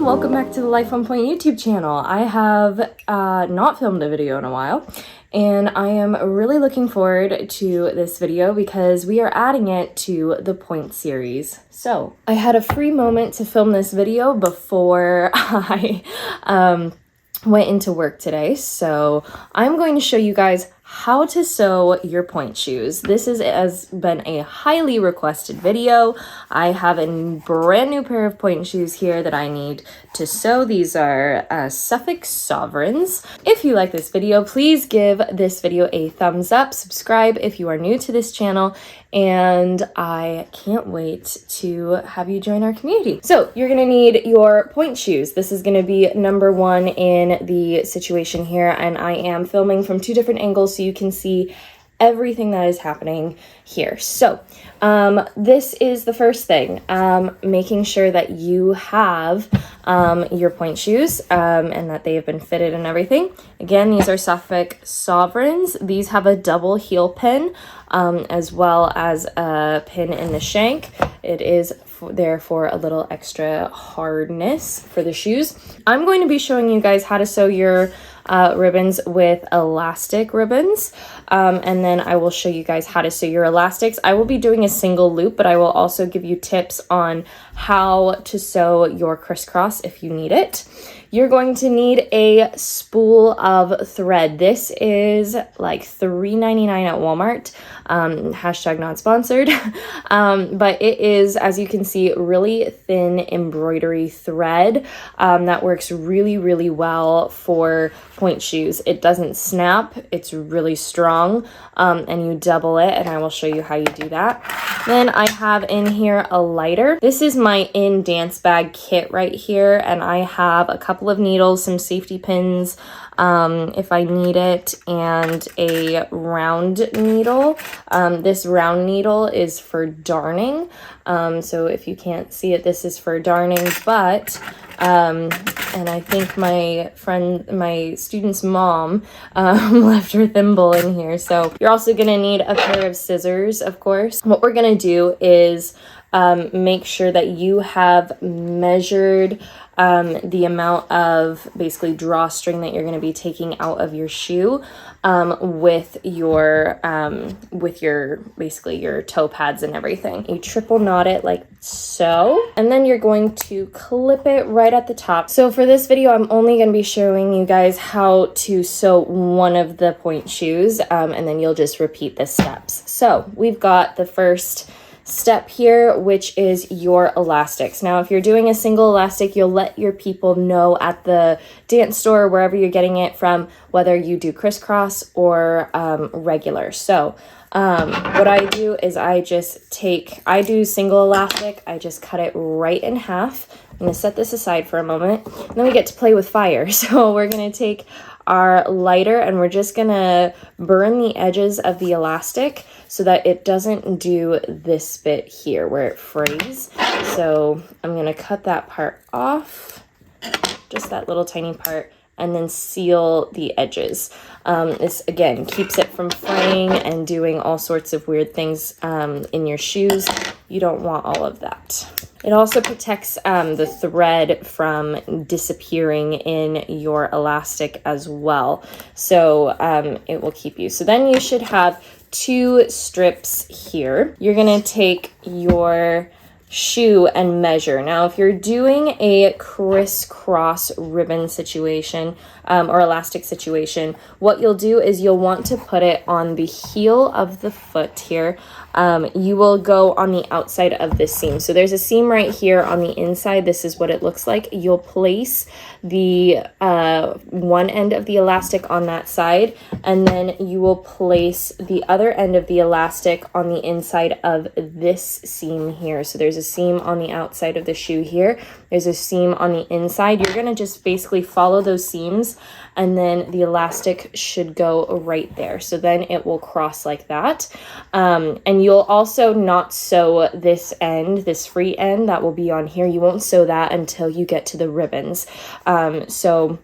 everyone, welcome back to the Life on Point YouTube channel. I have not filmed a video in a while, and I am really looking forward to this video because we are adding it to the Pointe series. So I had a free moment to film this video before I went into work today, so I'm going to show you guys how to sew your Pointe shoes. This has been a highly requested video. I have a brand new pair of Pointe shoes here that I need to sew. These are Suffolk Sovereigns. If you like this video, please give this video a thumbs up, subscribe if you are new to this channel, and I can't wait to have you join our community. So you're gonna need your Pointe shoes. This is gonna be number one in the situation here, and I am filming from two different angles so you can see everything that is happening here. So this is the first thing, making sure that you have your Pointe shoes and that they have been fitted and everything. Again, these are Suffolk Sovereigns. These have a double heel pin as well as a pin in the shank. It is there for a little extra hardness for the shoes. I'm going to be showing you guys how to sew your ribbons with elastic ribbons, and then I will show you guys how to sew your elastics. I will be doing a single loop, but I will also give you tips on how to sew your crisscross if you need it. You're going to need a spool of thread. This is like $3.99 at Walmart. Hashtag not sponsored. But it is, as you can see, really thin embroidery thread that works really, really well for Pointe shoes. It doesn't snap. It's really strong, and you double it, and I will show you how you do that. Then I have in here a lighter. This is my in dance bag kit right here, and I have a couple of needles, some safety pins if I need it, and a round needle. This round needle is for darning, so if you can't see it, this is for darning, but and I think my student's mom left her thimble in here. So you're also gonna need a pair of scissors, of course. What we're gonna do is make sure that you have measured the amount of basically drawstring that you're going to be taking out of your shoe with your basically your toe pads and everything. You triple knot it like so, and then you're going to clip it right at the top. So for this video, I'm only going to be showing you guys how to sew one of the Pointe shoes, and then you'll just repeat the steps. So we've got the first step here, which is your elastics. Now, if you're doing a single elastic, you'll let your people know at the dance store, wherever you're getting it from, whether you do crisscross or regular. So what I do is I do single elastic. I just cut it right in half. I'm going to set this aside for a moment, and then we get to play with fire. So we're going to take our lighter, and we're just gonna burn the edges of the elastic so that it doesn't do this bit here where it frays. So I'm gonna cut that part off, just that little tiny part, and then seal the edges. This again keeps it from fraying and doing all sorts of weird things in your shoes. You don't want all of that. It also protects the thread from disappearing in your elastic as well. So it will keep you. So then you should have two strips here. You're gonna take your shoe and measure. Now, if you're doing a crisscross ribbon situation or elastic situation, what you'll do is you'll want to put it on the heel of the foot here. You will go on the outside of this seam. So there's a seam right here on the inside. This is what it looks like. You'll place the one end of the elastic on that side, and then you will place the other end of the elastic on the inside of this seam here. So there's a seam on the outside of the shoe here. There's a seam on the inside. You're gonna just basically follow those seams, and then the elastic should go right there. So then it will cross like that. And you'll also not sew this end, this free end that will be on here. You won't sew that until you get to the ribbons. So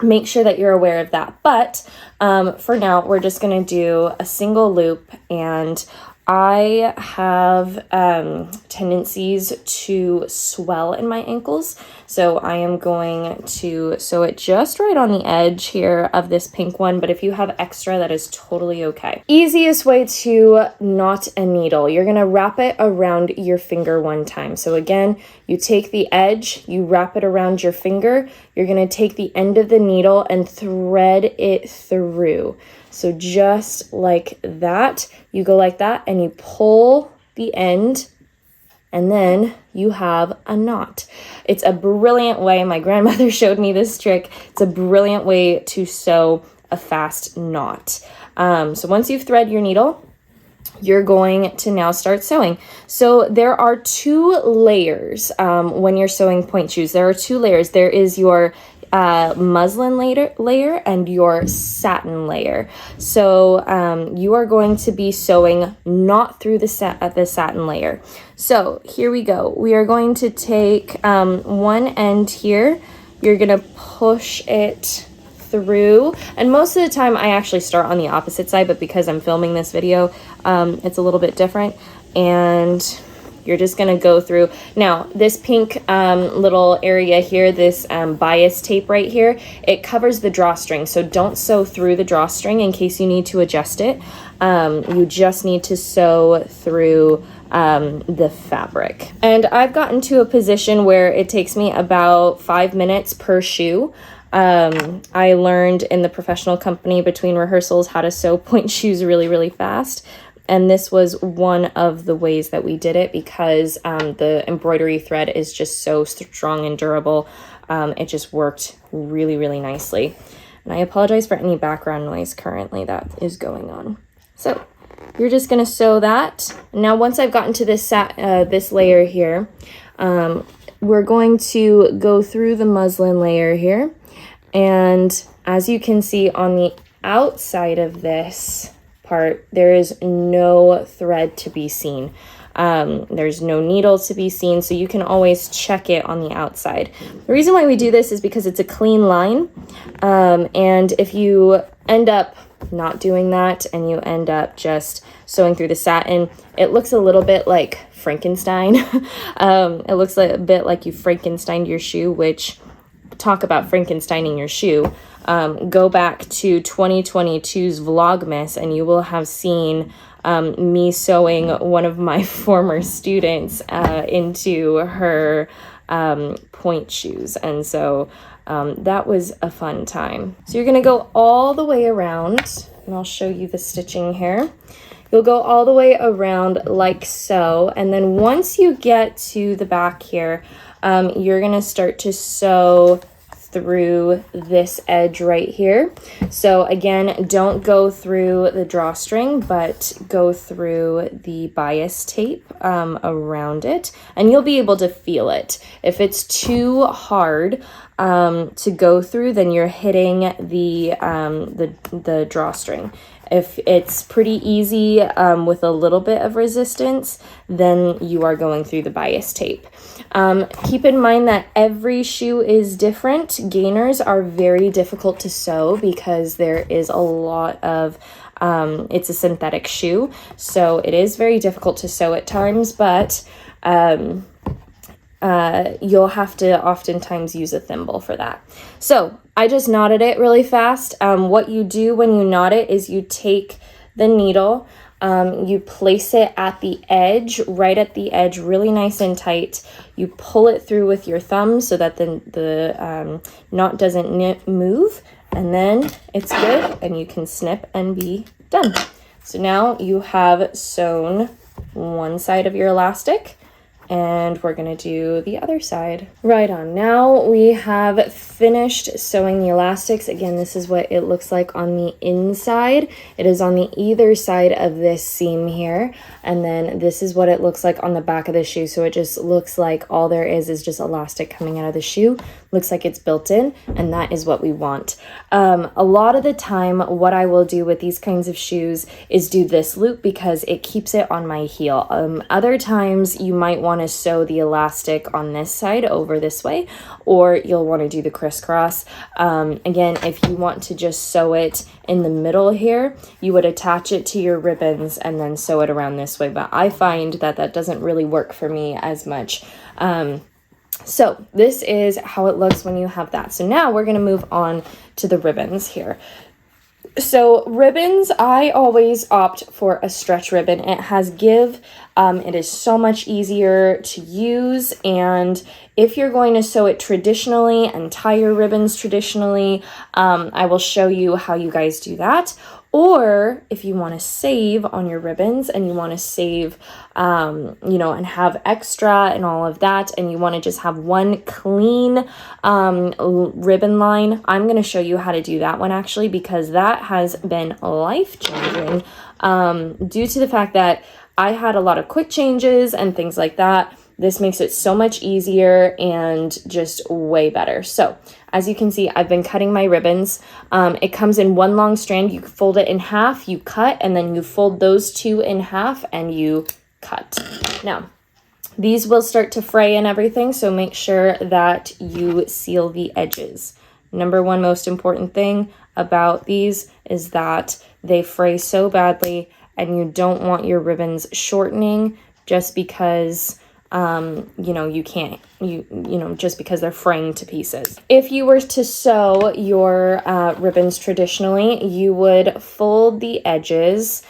make sure that you're aware of that. But for now, we're just going to do a single loop, and I have tendencies to swell in my ankles, so I am going to sew it just right on the edge here of this pink one, but if you have extra, that is totally okay. Easiest way to knot a needle, you're gonna wrap it around your finger one time. So again, you take the edge, you wrap it around your finger, you're gonna take the end of the needle and thread it through. So just like that, you go like that and you pull the end and then you have a knot. It's a brilliant way. My grandmother showed me this trick. It's a brilliant way to sew a fast knot. So once you've thread your needle, you're going to now start sewing. So there are two layers when you're sewing point shoes. There are two layers. There is your muslin layer and your satin layer. So you are going to be sewing not through the satin layer. So here we go. We are going to take one end here. You're going to push it through, and most of the time I actually start on the opposite side, but because I'm filming this video, it's a little bit different, and you're just gonna go through. Now, this pink little area here, this bias tape right here, it covers the drawstring, so don't sew through the drawstring in case you need to adjust it. You just need to sew through the fabric. And I've gotten to a position where it takes me about 5 minutes per shoe. I learned in the professional company between rehearsals how to sew point shoes really, really fast. And this was one of the ways that we did it because the embroidery thread is just so strong and durable. It just worked really, really nicely. And I apologize for any background noise currently that is going on. So you're just going to sew that. Now, once I've gotten to this this layer here, we're going to go through the muslin layer here. And as you can see on the outside of this part, there is no thread to be seen. There's no needle to be seen, so you can always check it on the outside. The reason why we do this is because it's a clean line. And if you end up not doing that and you end up just sewing through the satin, it looks a little bit like Frankenstein. It looks a bit like you Frankensteined your shoe, which, talk about Frankensteining your shoe. Go back to 2022's Vlogmas and you will have seen me sewing one of my former students into her point shoes. And so that was a fun time. So you're going to go all the way around, and I'll show you the stitching here. You'll go all the way around like so. And then once you get to the back here, you're going to start to sew through this edge right here. So again, don't go through the drawstring, but go through the bias tape around it, and you'll be able to feel it. If it's too hard to go through, then you're hitting the drawstring. If it's pretty easy with a little bit of resistance, then you are going through the bias tape. Keep in mind that every shoe is different. Gainers are very difficult to sew because there is a lot of, it's a synthetic shoe, so it is very difficult to sew at times, but you'll have to oftentimes use a thimble for that. So I just knotted it really fast. What you do when you knot it is you take the needle, you place it at the edge, right at the edge, really nice and tight. You pull it through with your thumb so that the knot doesn't move, and then it's good and you can snip and be done. So now you have sewn one side of your elastic, and we're going to do the other side. Right on. Now we have finished sewing the elastics. Again, this is what it looks like on the inside. It is on the either side of this seam here. And then this is what it looks like on the back of the shoe. So it just looks like all there is just elastic coming out of the shoe. looks like it's built in, and that is what we want. A lot of the time, what I will do with these kinds of shoes is do this loop because it keeps it on my heel. Other times you might want to sew the elastic on this side over this way, or you'll want to do the crisscross. Again, if you want to just sew it in the middle here, you would attach it to your ribbons and then sew it around this way, but I find that that doesn't really work for me as much. So this is how it looks when you have that. So now we're going to move on to the ribbons here. So ribbons, I always opt for a stretch ribbon. It has give. It is so much easier to use, and if you're going to sew it traditionally and tie your ribbons traditionally, I will show you how you guys do that. Or if you want to save on your ribbons and you want to save, you know, and have extra and all of that, and you want to just have one clean ribbon line, I'm going to show you how to do that one actually, because that has been life-changing due to the fact that I had a lot of quick changes and things like that. This makes it so much easier and just way better. So as you can see, I've been cutting my ribbons. It comes in one long strand. You fold it in half, you cut, and then you fold those two in half and you cut. Now, these will start to fray and everything, so make sure that you seal the edges. Number one most important thing about these is that they fray so badly, and you don't want your ribbons shortening just because you know, you can't, you know, just because they're fraying to pieces. If you were to sew your ribbons traditionally, you would fold the edges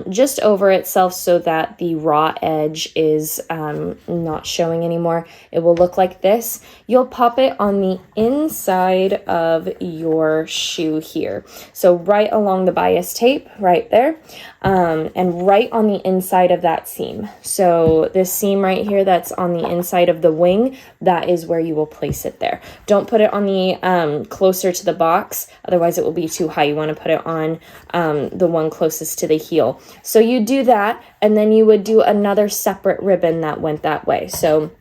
just over itself so that the raw edge is not showing anymore. It will look like this. You'll pop it on the inside of your shoe here. So right along the bias tape, right there, and right on the inside of that seam. So this seam right here that's on the inside of the wing, that is where you will place it there. Don't put it on the closer to the box, otherwise it will be too high. You want to put it on the one closest to the heel. So you do that, and then you would do another separate ribbon that went that way. So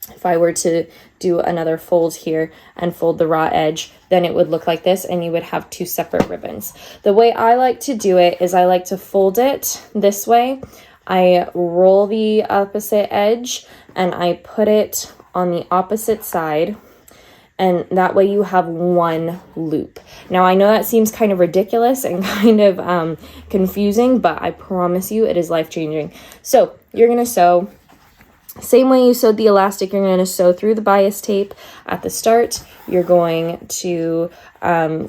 if I were to do another fold here and fold the raw edge, then it would look like this, and you would have two separate ribbons. The way I like to do it is I like to fold it this way. I roll the opposite edge and I put it on the opposite side, and that way you have one loop. Now, I know that seems kind of ridiculous and kind of confusing, but I promise you it is life-changing. So you're going to sew. Same way you sewed the elastic, you're going to sew through the bias tape at the start. You're going to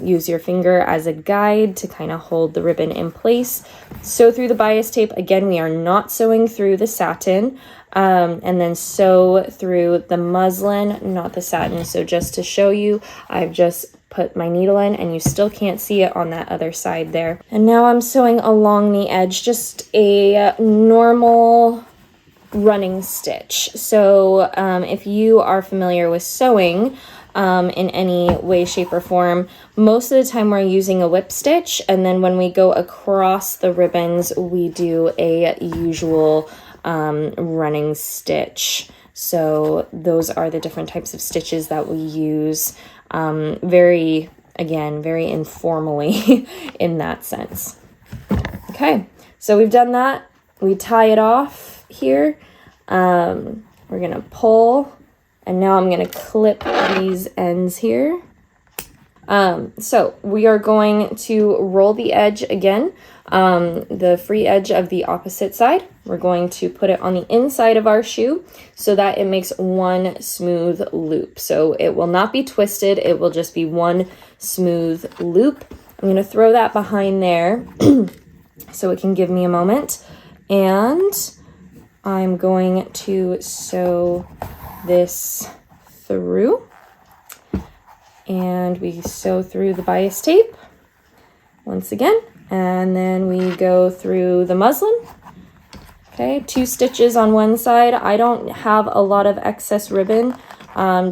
use your finger as a guide to kind of hold the ribbon in place. Sew through the bias tape. Again, we are not sewing through the satin. And then sew through the muslin, not the satin. So just to show you, I've just put my needle in, and you still can't see it on that other side there. And now I'm sewing along the edge, just a normal running stitch. So if you are familiar with sewing in any way, shape, or form, most of the time we're using a whip stitch, and then when we go across the ribbons, we do a usual running stitch. So those are the different types of stitches that we use, very informally in that sense. Okay, so we've done that. We tie it off here. We're gonna pull, and now I'm gonna clip these ends here. So we are going to roll the edge again, the free edge of the opposite side. We're going to put it on the inside of our shoe so that it makes one smooth loop. So it will not be twisted, it will just be one smooth loop. I'm going to throw that behind there so it can give me a moment. And I'm going to sew this through. And we sew through the bias tape once again, and then we go through the muslin. Okay, 2 stitches on one side. I don't have a lot of excess ribbon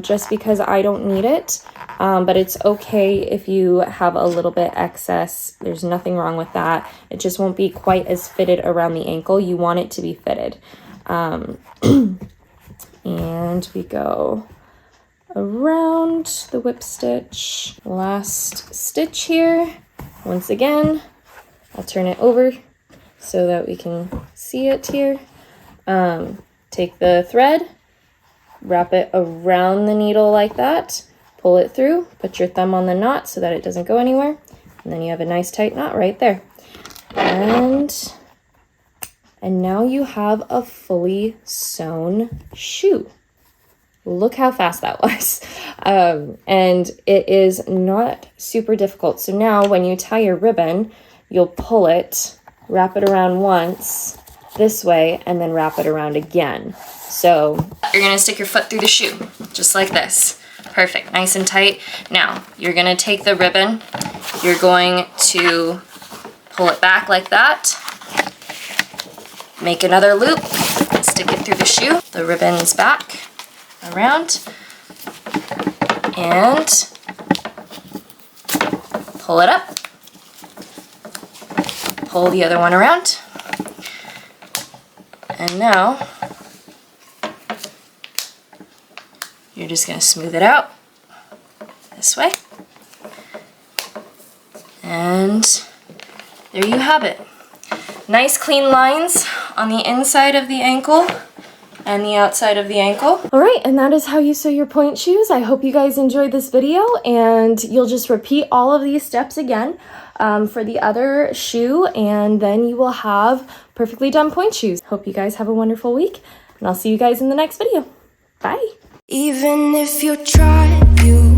just because I don't need it, but it's okay if you have a little bit excess. There's nothing wrong with that. It just won't be quite as fitted around the ankle. You want it to be fitted. And we go around the whip stitch. Last stitch here. Once again, I'll turn it over so that we can see it here. Take the thread, wrap it around the needle like that, pull it through, put your thumb on the knot so that it doesn't go anywhere, and then you have a nice tight knot right there. And now you have a fully sewn shoe. Look how fast that was. And it is not super difficult. So now when you tie your ribbon, you'll pull it, wrap it around once this way, and then wrap it around again. So you're gonna stick your foot through the shoe, just like this. Perfect, nice and tight. Now, you're gonna take the ribbon, you're going to pull it back like that, make another loop, stick it through the shoe, the ribbon's back, around, and pull it up, pull the other one around, and now you're just going to smooth it out this way, and there you have it. Nice clean lines on the inside of the ankle and the outside of the ankle. All right, and that is how you sew your point shoes. I hope you guys enjoyed this video, and you'll just repeat all of these steps again for the other shoe, and then you will have perfectly done point shoes. Hope you guys have a wonderful week, and I'll see you guys in the next video. Bye. Even if you try, you